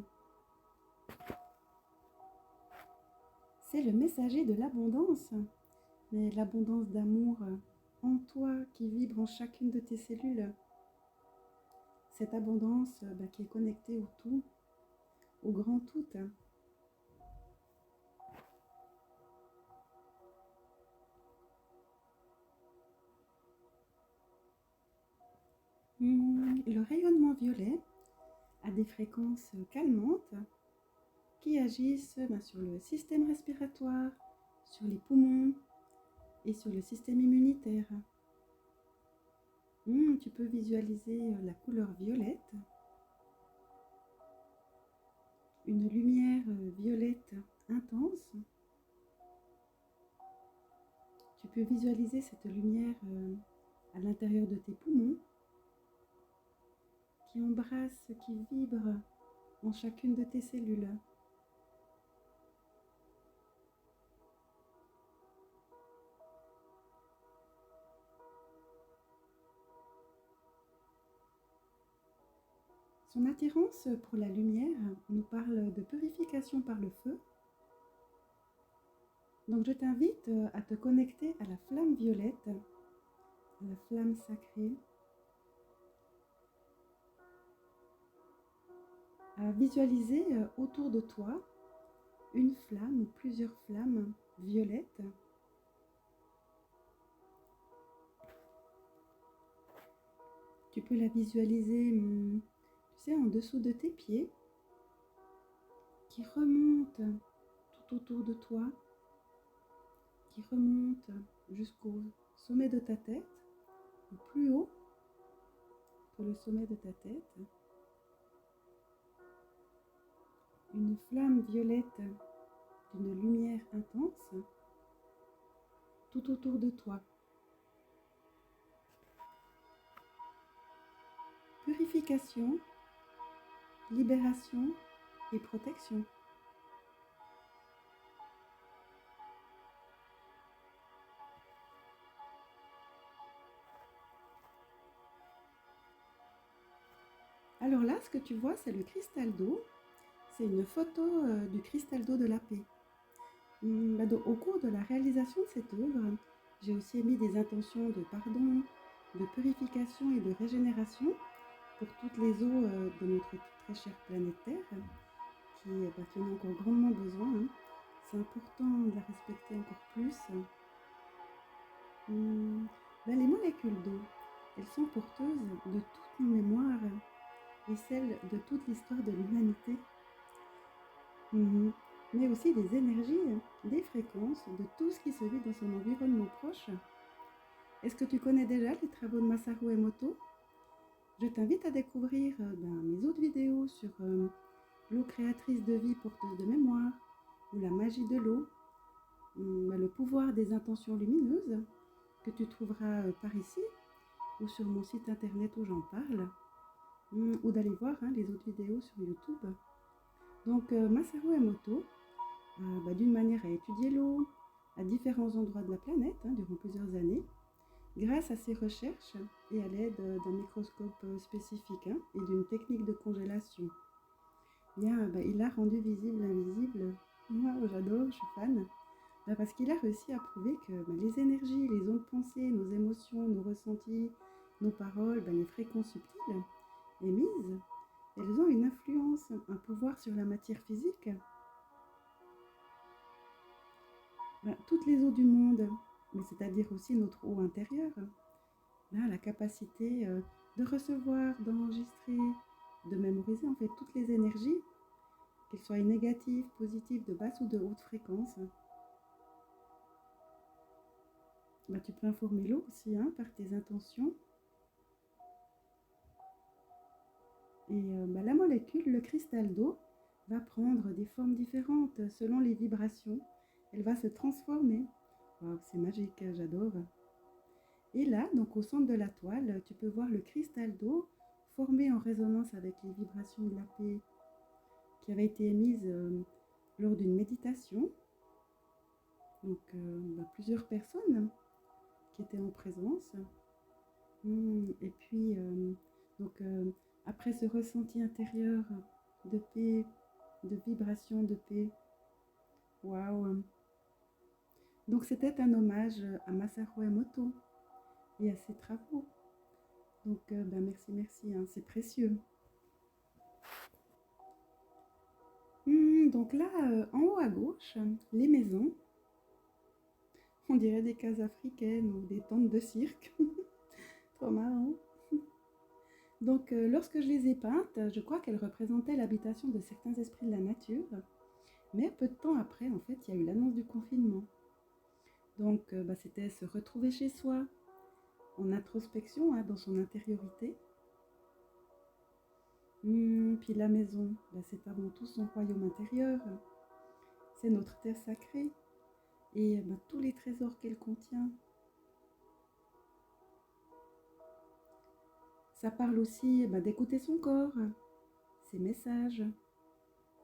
Speaker 1: c'est le messager de l'abondance, mais l'abondance d'amour en toi qui vibre en chacune de tes cellules. Cette abondance qui est connectée au tout, au grand tout. Le rayonnement violet a des fréquences calmantes qui agissent sur le système respiratoire, sur les poumons et sur le système immunitaire. Tu peux visualiser la couleur violette, une lumière violette intense. Tu peux visualiser cette lumière à l'intérieur de tes poumons qui embrasse, qui vibre en chacune de tes cellules. Son attirance pour la lumière nous parle de purification par le feu, Donc je t'invite à te connecter à la flamme violette, à la flamme sacrée, à visualiser autour de toi une flamme ou plusieurs flammes violettes. Tu peux la visualiser, tu sais, en dessous de tes pieds, qui remonte tout autour de toi, qui remonte jusqu'au sommet de ta tête, ou plus haut que le sommet de ta tête. Une flamme violette d'une lumière intense tout autour de toi. Purification, libération et protection. Alors là, ce que tu vois, c'est le cristal d'eau. C'est une photo du cristal d'eau de la paix. Au cours de la réalisation de cette œuvre, j'ai aussi émis des intentions de pardon, de purification et de régénération pour toutes les eaux de notre très chère planète Terre, qui en a encore grandement besoin. C'est important de la respecter encore plus. Les molécules d'eau, elles sont porteuses de toutes nos mémoires et celles de toute l'histoire de l'humanité. Mais aussi des énergies, des fréquences, de tout ce qui se vit dans son environnement proche. Est-ce que tu connais déjà les travaux de Masaru Emoto? Je t'invite à découvrir mes autres vidéos sur l'eau créatrice de vie porteuse de mémoire, ou la magie de l'eau, le pouvoir des intentions lumineuses, que tu trouveras par ici, ou sur mon site internet où j'en parle, ou d'aller voir les autres vidéos sur YouTube. Donc Masaru Emoto, d'une manière à étudier l'eau à différents endroits de la planète durant plusieurs années, grâce à ses recherches et à l'aide d'un microscope spécifique et d'une technique de congélation. Il a rendu visible l'invisible. Moi, j'adore, je suis fan. Parce qu'il a réussi à prouver que les énergies, les ondes pensées, nos émotions, nos ressentis, nos paroles, les fréquences subtiles émises, elles ont une influence, un pouvoir sur la matière physique. Toutes les eaux du monde, mais c'est-à-dire aussi notre eau intérieure, la capacité de recevoir, d'enregistrer, de mémoriser en fait toutes les énergies, qu'elles soient négatives, positives, de basse ou de haute fréquence. Tu peux informer l'eau aussi par tes intentions. Et la molécule, le cristal d'eau, va prendre des formes différentes selon les vibrations. Elle va se transformer. Wow, c'est magique, j'adore. Et là, donc au centre de la toile, tu peux voir le cristal d'eau formé en résonance avec les vibrations de la paix qui avait été émise lors d'une méditation. Donc plusieurs personnes qui étaient en présence. Et puis, après ce ressenti intérieur de paix, de vibration de paix, waouh! Donc c'était un hommage à Masaru Emoto et à ses travaux. Donc merci, c'est précieux. Donc là, en haut à gauche, les maisons, on dirait des cases africaines ou des tentes de cirque. Trop marrant. Donc lorsque je les ai peintes, je crois qu'elles représentaient l'habitation de certains esprits de la nature. Mais peu de temps après, en fait, il y a eu l'annonce du confinement. Donc c'était se retrouver chez soi, en introspection, dans son intériorité. Puis la maison, c'est avant tout son royaume intérieur. C'est notre terre sacrée et tous les trésors qu'elle contient. Ça parle aussi d'écouter son corps, ses messages,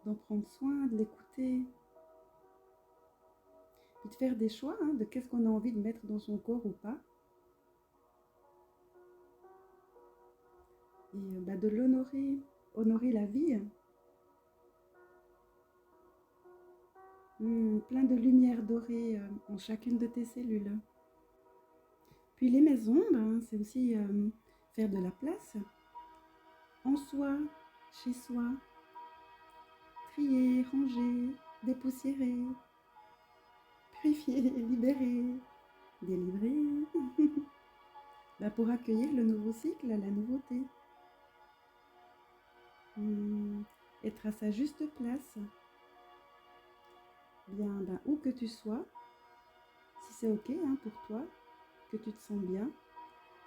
Speaker 1: d'en prendre soin, de l'écouter. Puis de faire des choix de qu'est-ce qu'on a envie de mettre dans son corps ou pas. Et de l'honorer, honorer la vie. Plein de lumière dorée en chacune de tes cellules. Puis les maisons, c'est aussi faire de la place en soi, chez soi, trier, ranger, dépoussiérer, purifier, libérer, délivrer, pour accueillir le nouveau cycle, la nouveauté. Être à sa juste place. Bien, où que tu sois, si c'est ok pour toi, que tu te sens bien,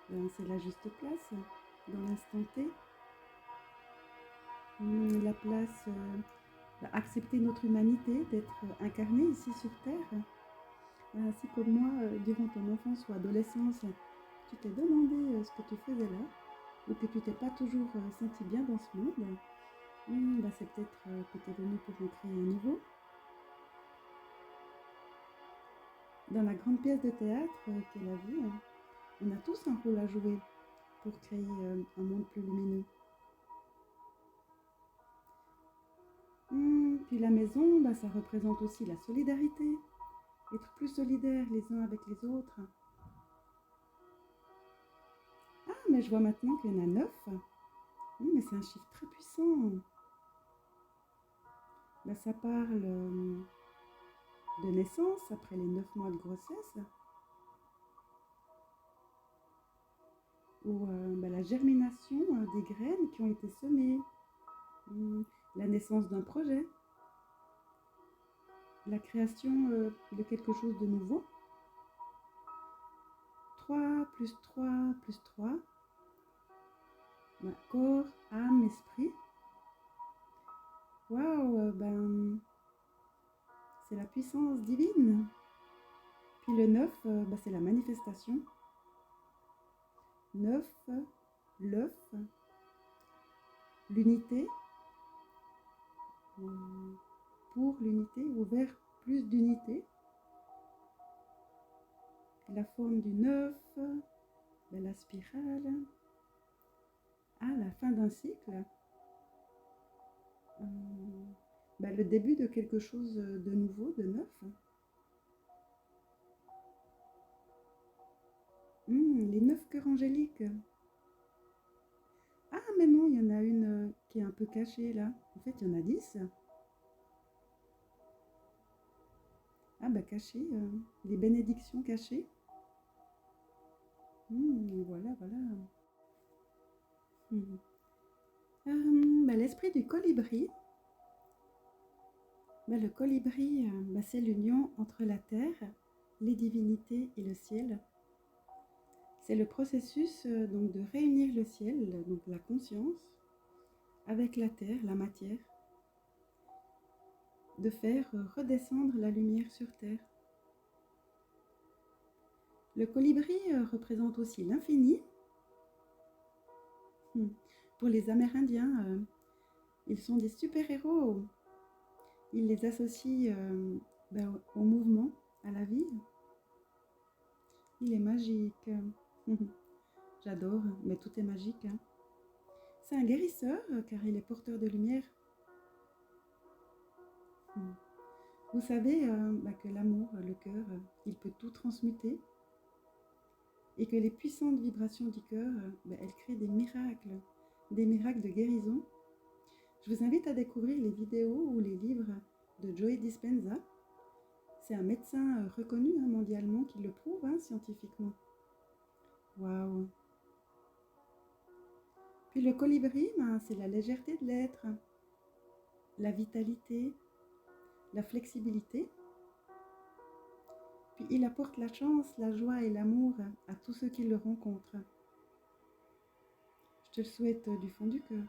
Speaker 1: c'est la juste place dans l'instant T. La place, accepter notre humanité, d'être incarné ici sur Terre. Si comme moi, durant ton enfance ou adolescence, tu t'es demandé ce que tu faisais là, ou que tu t'es pas toujours senti bien dans ce monde, c'est peut-être que tu es venu pour en créer un nouveau. Dans la grande pièce de théâtre qu'est la vie, on a tous un rôle à jouer pour créer un monde plus lumineux. Puis la maison, ça représente aussi la solidarité, être plus solidaires les uns avec les autres. Ah, mais je vois maintenant qu'il y en a 9. Mais c'est un chiffre très puissant. Ça parle de naissance après les 9 mois de grossesse, ou la germination des graines qui ont été semées, la naissance d'un projet, la création de quelque chose de nouveau. 3 plus 3 plus 3, corps, âme, esprit. Waouh, c'est la puissance divine. Puis le 9, c'est la manifestation. 9, l'œuf, l'unité, pour l'unité, ou vers plus d'unité. La forme du 9, la spirale, la fin d'un cycle, le début de quelque chose de nouveau, de neuf. Les 9 cœurs angéliques. Ah, mais non, il y en a une qui est un peu cachée là. En fait, il y en a 10. Cachées, les bénédictions cachées. Voilà, voilà. L'esprit du colibri. Le colibri, c'est l'union entre la terre, les divinités et le ciel. C'est le processus donc de réunir le ciel, donc la conscience, avec la terre, la matière, de faire redescendre la lumière sur terre. Le colibri représente aussi l'infini. Pour les Amérindiens, ils sont des super-héros. Ils les associent au mouvement, à la vie. Il est magique. J'adore, mais tout est magique. C'est un guérisseur car il est porteur de lumière. Vous savez que l'amour, le cœur, il peut tout transmuter et que les puissantes vibrations du cœur, elles créent des miracles de guérison. Je vous invite à découvrir les vidéos ou les livres de Joe Dispenza. C'est un médecin reconnu mondialement qui le prouve scientifiquement. Waouh! Puis le colibri, c'est la légèreté de l'être, la vitalité, la flexibilité. Puis il apporte la chance, la joie et l'amour à tous ceux qui le rencontrent. Je te le souhaite du fond du cœur.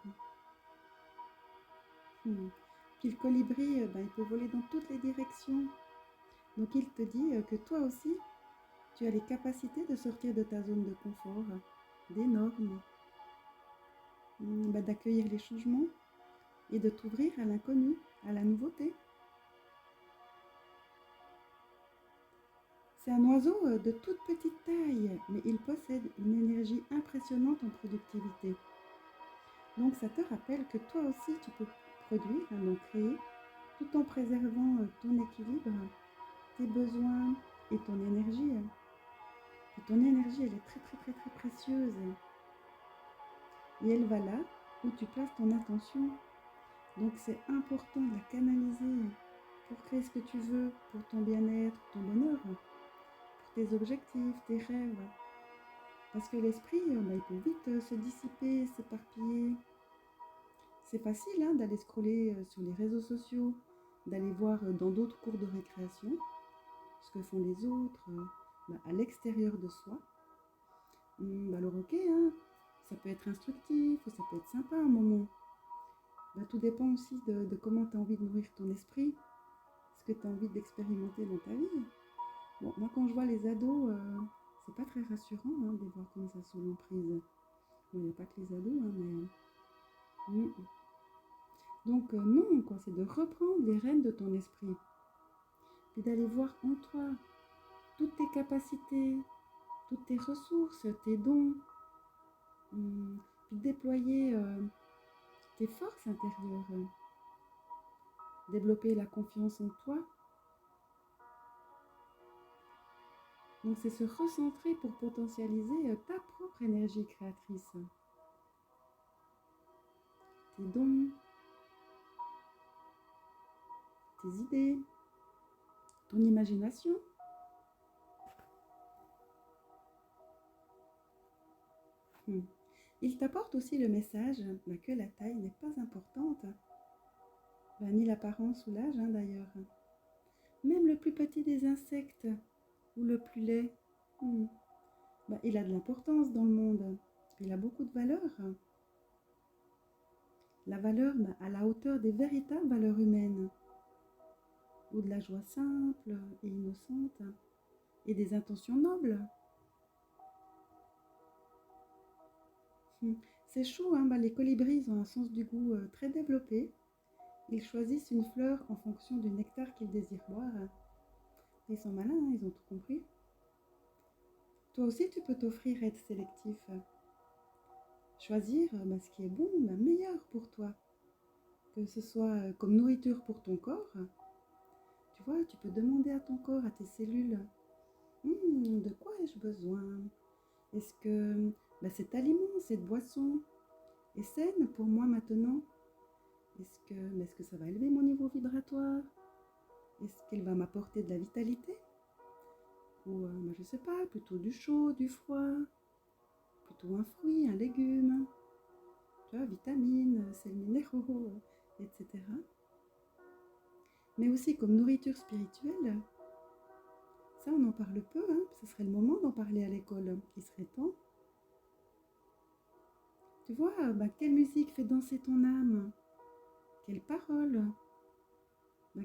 Speaker 1: Puis le colibri, il peut voler dans toutes les directions. Donc il te dit que toi aussi, tu as les capacités de sortir de ta zone de confort, des normes, d'accueillir les changements et de t'ouvrir à l'inconnu, à la nouveauté. C'est un oiseau de toute petite taille, mais il possède une énergie impressionnante en productivité. Donc ça te rappelle que toi aussi tu peux produire, donc créer tout en préservant ton équilibre, tes besoins et ton énergie. Et ton énergie, elle est très très très très précieuse. Et elle va là où tu places ton attention. Donc c'est important de la canaliser pour créer ce que tu veux, pour ton bien-être, ton bonheur, pour tes objectifs, tes rêves. Parce que l'esprit, il peut vite se dissiper, s'éparpiller. C'est facile d'aller scroller sur les réseaux sociaux, d'aller voir dans d'autres cours de récréation ce que font les autres à l'extérieur de soi. Alors ok, ça peut être instructif ou ça peut être sympa à un moment. Tout dépend aussi de comment tu as envie de nourrir ton esprit, ce que tu as envie d'expérimenter dans ta vie. Bon, moi quand je vois les ados, c'est pas très rassurant de les voir comme ça sous l'emprise. Bon, il n'y a pas que les ados, mais... Donc non, quoi, c'est de reprendre les rênes de ton esprit. Puis d'aller voir en toi toutes tes capacités, toutes tes ressources, tes dons. Puis déployer tes forces intérieures. Développer la confiance en toi. Donc c'est se recentrer pour potentialiser ta propre énergie créatrice. Tes dons, tes idées, ton imagination. Il t'apporte aussi le message que la taille n'est pas importante, ni l'apparence ou l'âge d'ailleurs. Même le plus petit des insectes ou le plus laid, il a de l'importance dans le monde. Il a beaucoup de valeur. La valeur à la hauteur des véritables valeurs humaines, ou de la joie simple et innocente, et des intentions nobles. C'est chaud, les colibris ont un sens du goût très développé. Ils choisissent une fleur en fonction du nectar qu'ils désirent boire. Ils sont malins, ils ont tout compris. Toi aussi, tu peux t'offrir être sélectif. Choisir ce qui est bon, meilleur pour toi. Que ce soit comme nourriture pour ton corps. Tu vois, tu peux demander à ton corps, à tes cellules, de quoi ai-je besoin? Est-ce que cet aliment, cette boisson est saine pour moi maintenant? Est-ce que ça va élever mon niveau vibratoire? Est-ce qu'elle va m'apporter de la vitalité? Ou je ne sais pas, plutôt du chaud, du froid, plutôt un fruit, un légume, tu vois, vitamines, sels minéraux, etc. Mais aussi comme nourriture spirituelle. Ça, on en parle peu, ce serait le moment d'en parler à l'école, il serait temps. Tu vois, quelle musique fait danser ton âme? Quelle parole?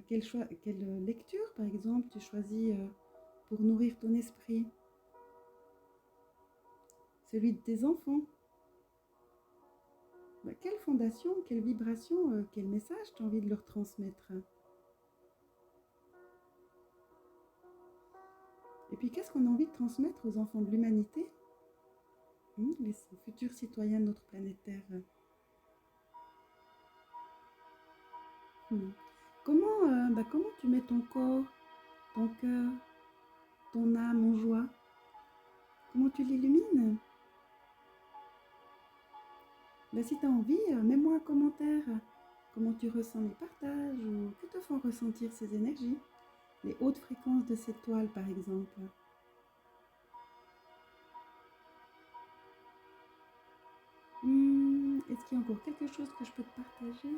Speaker 1: Quelle lecture, par exemple, tu choisis pour nourrir ton esprit? Celui de tes enfants? Quelle fondation, quelle vibration, quel message tu as envie de leur transmettre? Et puis, qu'est-ce qu'on a envie de transmettre aux enfants de l'humanité, les futurs citoyens de notre planète Terre? Comment tu mets ton corps, ton cœur, ton âme en joie? Comment tu l'illumines? Si tu as envie, mets-moi un commentaire. Comment tu ressens les partages ou que te font ressentir ces énergies? Les hautes fréquences de cette toile, par exemple. Est-ce qu'il y a encore quelque chose que je peux te partager?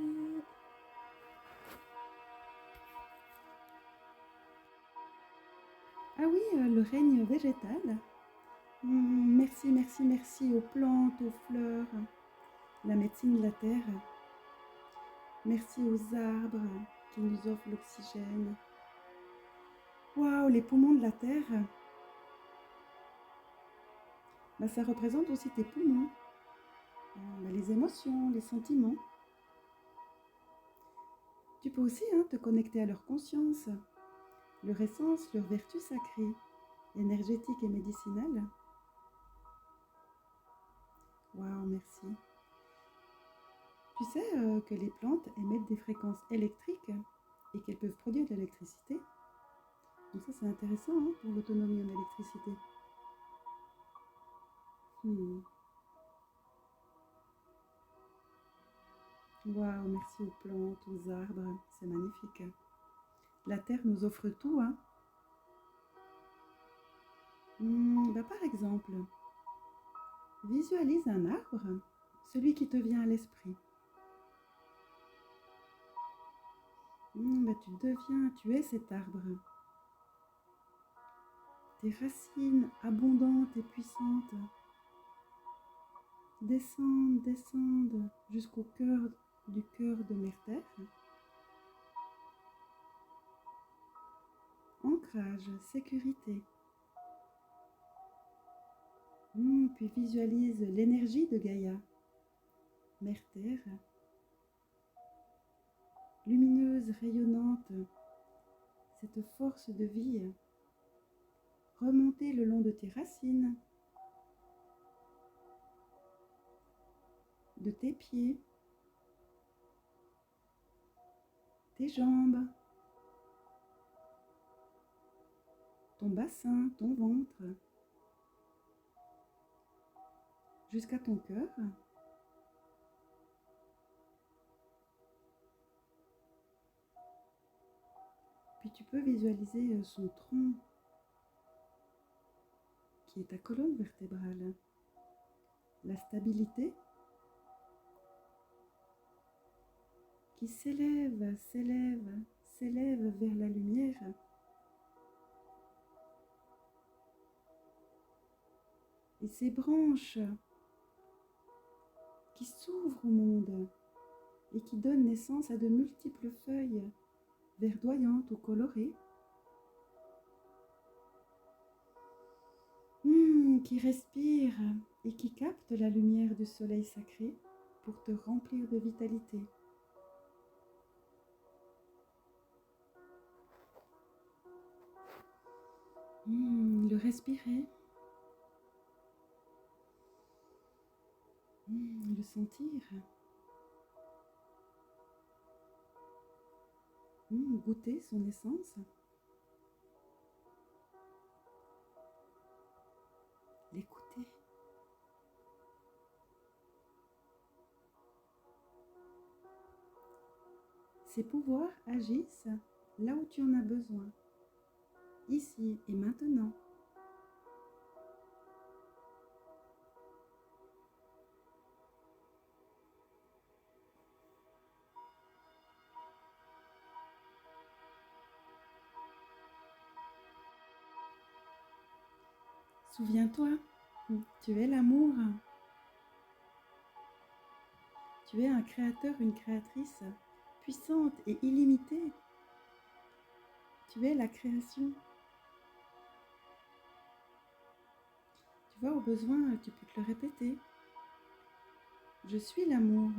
Speaker 1: Ah oui, le règne végétal. Merci, merci, merci aux plantes, aux fleurs, la médecine de la terre. Merci aux arbres qui nous offrent l'oxygène. Waouh, les poumons de la terre. Ça représente aussi tes poumons. Les émotions, les sentiments. Tu peux aussi te connecter à leur conscience, leur essence, leur vertu sacrée, énergétique et médicinale. Waouh, merci. Tu sais que les plantes émettent des fréquences électriques et qu'elles peuvent produire de l'électricité. Donc ça, c'est intéressant hein, pour l'autonomie en électricité. Waouh, merci aux plantes, aux arbres, c'est magnifique. La Terre nous offre tout. Hein. Par exemple, visualise un arbre, celui qui te vient à l'esprit. Tu es cet arbre. Tes racines abondantes et puissantes descendent jusqu'au cœur du cœur de Mère Terre. Ancrage, sécurité. Puis visualise l'énergie de Gaïa, Mère Terre, lumineuse, rayonnante, cette force de vie, remonter le long de tes racines, de tes pieds, tes jambes, ton bassin, ton ventre, jusqu'à ton cœur. Puis tu peux visualiser son tronc, qui est ta colonne vertébrale, la stabilité qui s'élève vers la lumière. Et ses branches qui s'ouvrent au monde et qui donnent naissance à de multiples feuilles verdoyantes ou colorées, qui respirent et qui captent la lumière du soleil sacré pour te remplir de vitalité. Le respirer, le sentir, goûter son essence, l'écouter. Ces pouvoirs agissent là où tu en as besoin, ici et maintenant. Souviens-toi, tu es l'amour. Tu es un créateur, une créatrice puissante et illimitée. Tu es la création. Tu vois, au besoin, tu peux te le répéter. Je suis l'amour.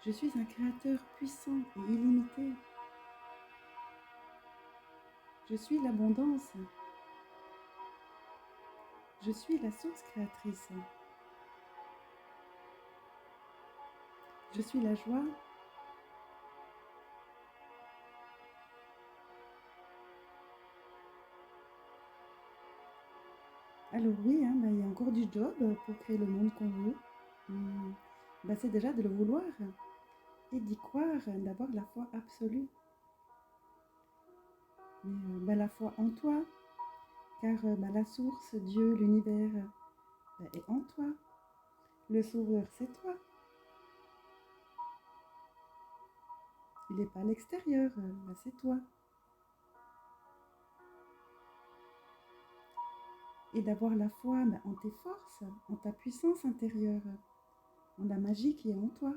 Speaker 1: Je suis un créateur puissant et illimité. Je suis l'abondance. Je suis la source créatrice. Je suis la joie. Alors oui, il y a encore du job pour créer le monde qu'on veut. C'est déjà de le vouloir et d'y croire, d'avoir la foi absolue. Mais la foi en toi, car la source, Dieu, l'univers est en toi. Le sauveur, c'est toi. Il n'est pas à l'extérieur, c'est toi. Et d'avoir la foi en tes forces, en ta puissance intérieure, en la magie qui est en toi.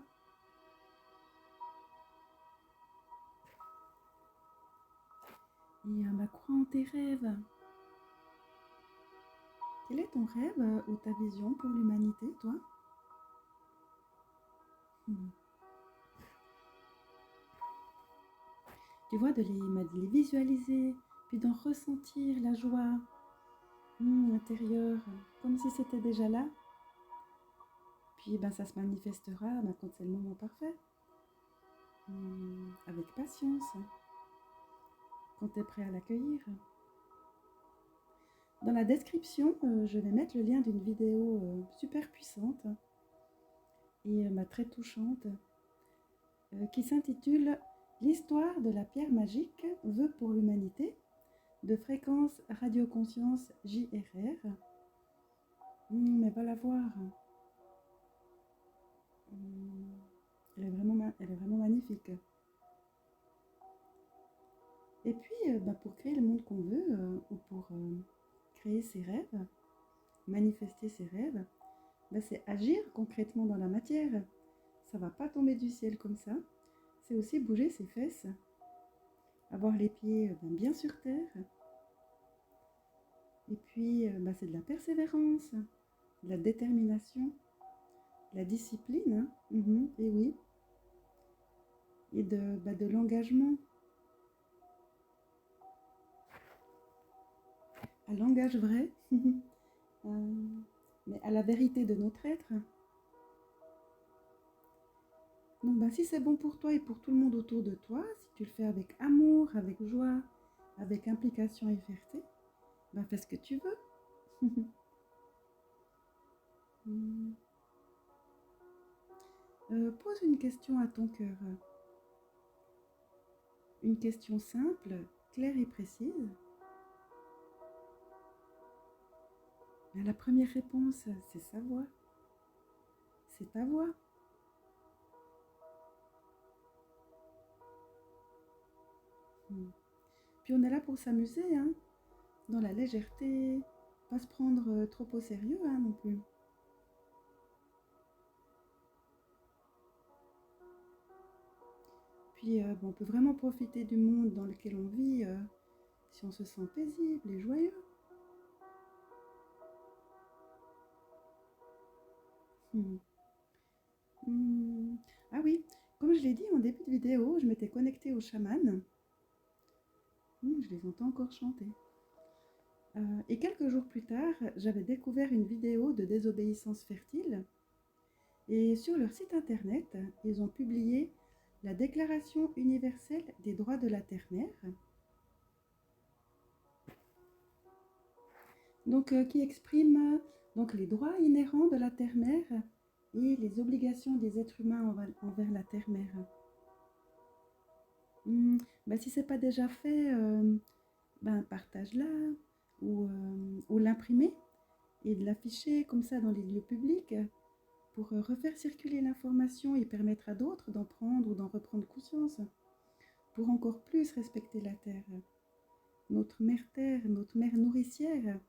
Speaker 1: Et crois en tes rêves. Quel est ton rêve ou ta vision pour l'humanité, toi? Tu vois, de les visualiser, puis d'en ressentir la joie intérieure, comme si c'était déjà là. Puis ça se manifestera quand c'est le moment parfait. avec patience, quand tu es prêt à l'accueillir. Dans la description, je vais mettre le lien d'une vidéo super puissante et très touchante qui s'intitule L'histoire de la pierre magique, vœux pour l'humanité, de Fréquence Radio-Conscience JRR. Mais va la voir. Elle est vraiment magnifique. Et puis, pour créer le monde qu'on veut, ou pour créer ses rêves, manifester ses rêves, c'est agir concrètement dans la matière. Ça va pas tomber du ciel comme ça. C'est aussi bouger ses fesses, avoir les pieds bien sur terre. Et puis, c'est de la persévérance, de la détermination, de la discipline, et oui, et de l'engagement. À l'engage vrai, mais à la vérité de notre être. Donc, si c'est bon pour toi et pour tout le monde autour de toi, si tu le fais avec amour, avec joie, avec implication et fierté, fais ce que tu veux. Pose une question à ton cœur. Une question simple, claire et précise. La première réponse, c'est sa voix. C'est ta voix. Puis on est là pour s'amuser, dans la légèreté, pas se prendre trop au sérieux non plus. Puis on peut vraiment profiter du monde dans lequel on vit si on se sent paisible et joyeux. Ah oui, comme je l'ai dit en début de vidéo, je m'étais connectée aux chamans. Je les entends encore chanter. Et quelques jours plus tard, j'avais découvert une vidéo de désobéissance fertile. Et sur leur site internet, ils ont publié la Déclaration universelle des droits de la Terre-Mère. Donc, qui exprime les droits inhérents de la Terre-Mère et les obligations des êtres humains envers la Terre-Mère. Si ce n'est pas déjà fait, partage-la ou l'imprimer et de l'afficher comme ça dans les lieux publics pour refaire circuler l'information et permettre à d'autres d'en prendre ou d'en reprendre conscience pour encore plus respecter la Terre, notre mère Terre, notre mère nourricière,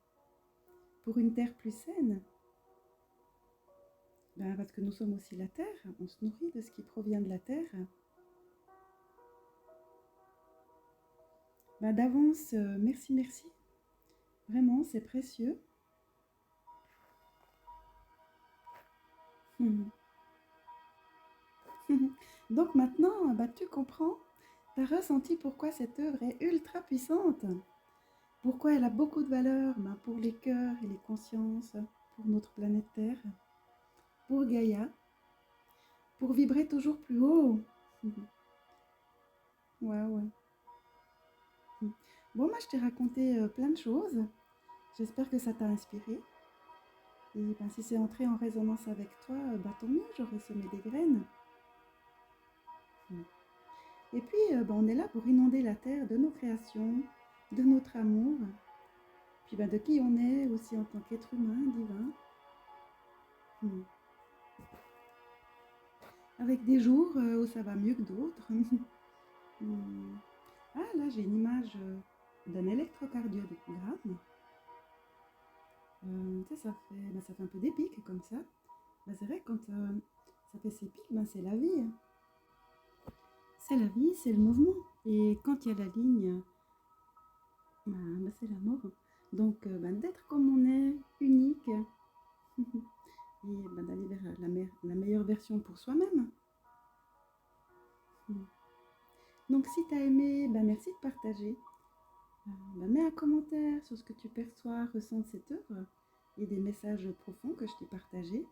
Speaker 1: pour une Terre plus saine. Parce que nous sommes aussi la Terre, on se nourrit de ce qui provient de la Terre. D'avance, merci, merci. Vraiment, c'est précieux. Donc maintenant, tu comprends, tu as ressenti pourquoi cette œuvre est ultra puissante. Pourquoi elle a beaucoup de valeur pour les cœurs et les consciences, pour notre planète Terre, pour Gaïa, pour vibrer toujours plus haut. Ouais. Bon, moi je t'ai raconté plein de choses. J'espère que ça t'a inspiré. Et si c'est entré en résonance avec toi, tant mieux, j'aurais semé des graines. Et puis, on est là pour inonder la terre de nos créations, de notre amour, puis de qui on est aussi en tant qu'être humain, divin. Avec des jours où ça va mieux que d'autres. Ah, là, j'ai une image d'un électrocardiogramme. Ça fait un peu des pics comme ça. C'est vrai, quand ça fait ces pics, c'est la vie. C'est la vie, c'est le mouvement. Et quand il y a la ligne, c'est la mort. Donc, d'être comme on est, unique, et d'aller vers la meilleure version pour soi-même. Donc, si tu as aimé, merci de partager. Mets un commentaire sur ce que tu perçois, ressens de cette œuvre et des messages profonds que je t'ai partagés.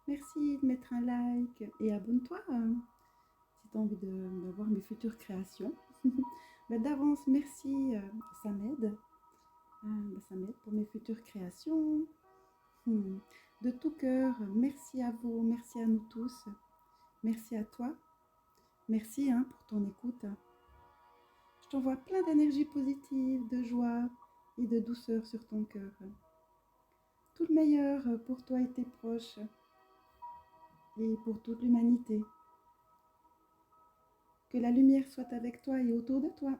Speaker 1: Merci de mettre un like et abonne-toi tu as envie de voir mes futures créations. D'avance, merci, ça m'aide. Ça m'aide pour mes futures créations. De tout cœur, merci à vous, merci à nous tous. Merci à toi. Merci pour ton écoute. Je t'envoie plein d'énergie positive, de joie et de douceur sur ton cœur. Tout le meilleur pour toi et tes proches et pour toute l'humanité. Que la lumière soit avec toi et autour de toi.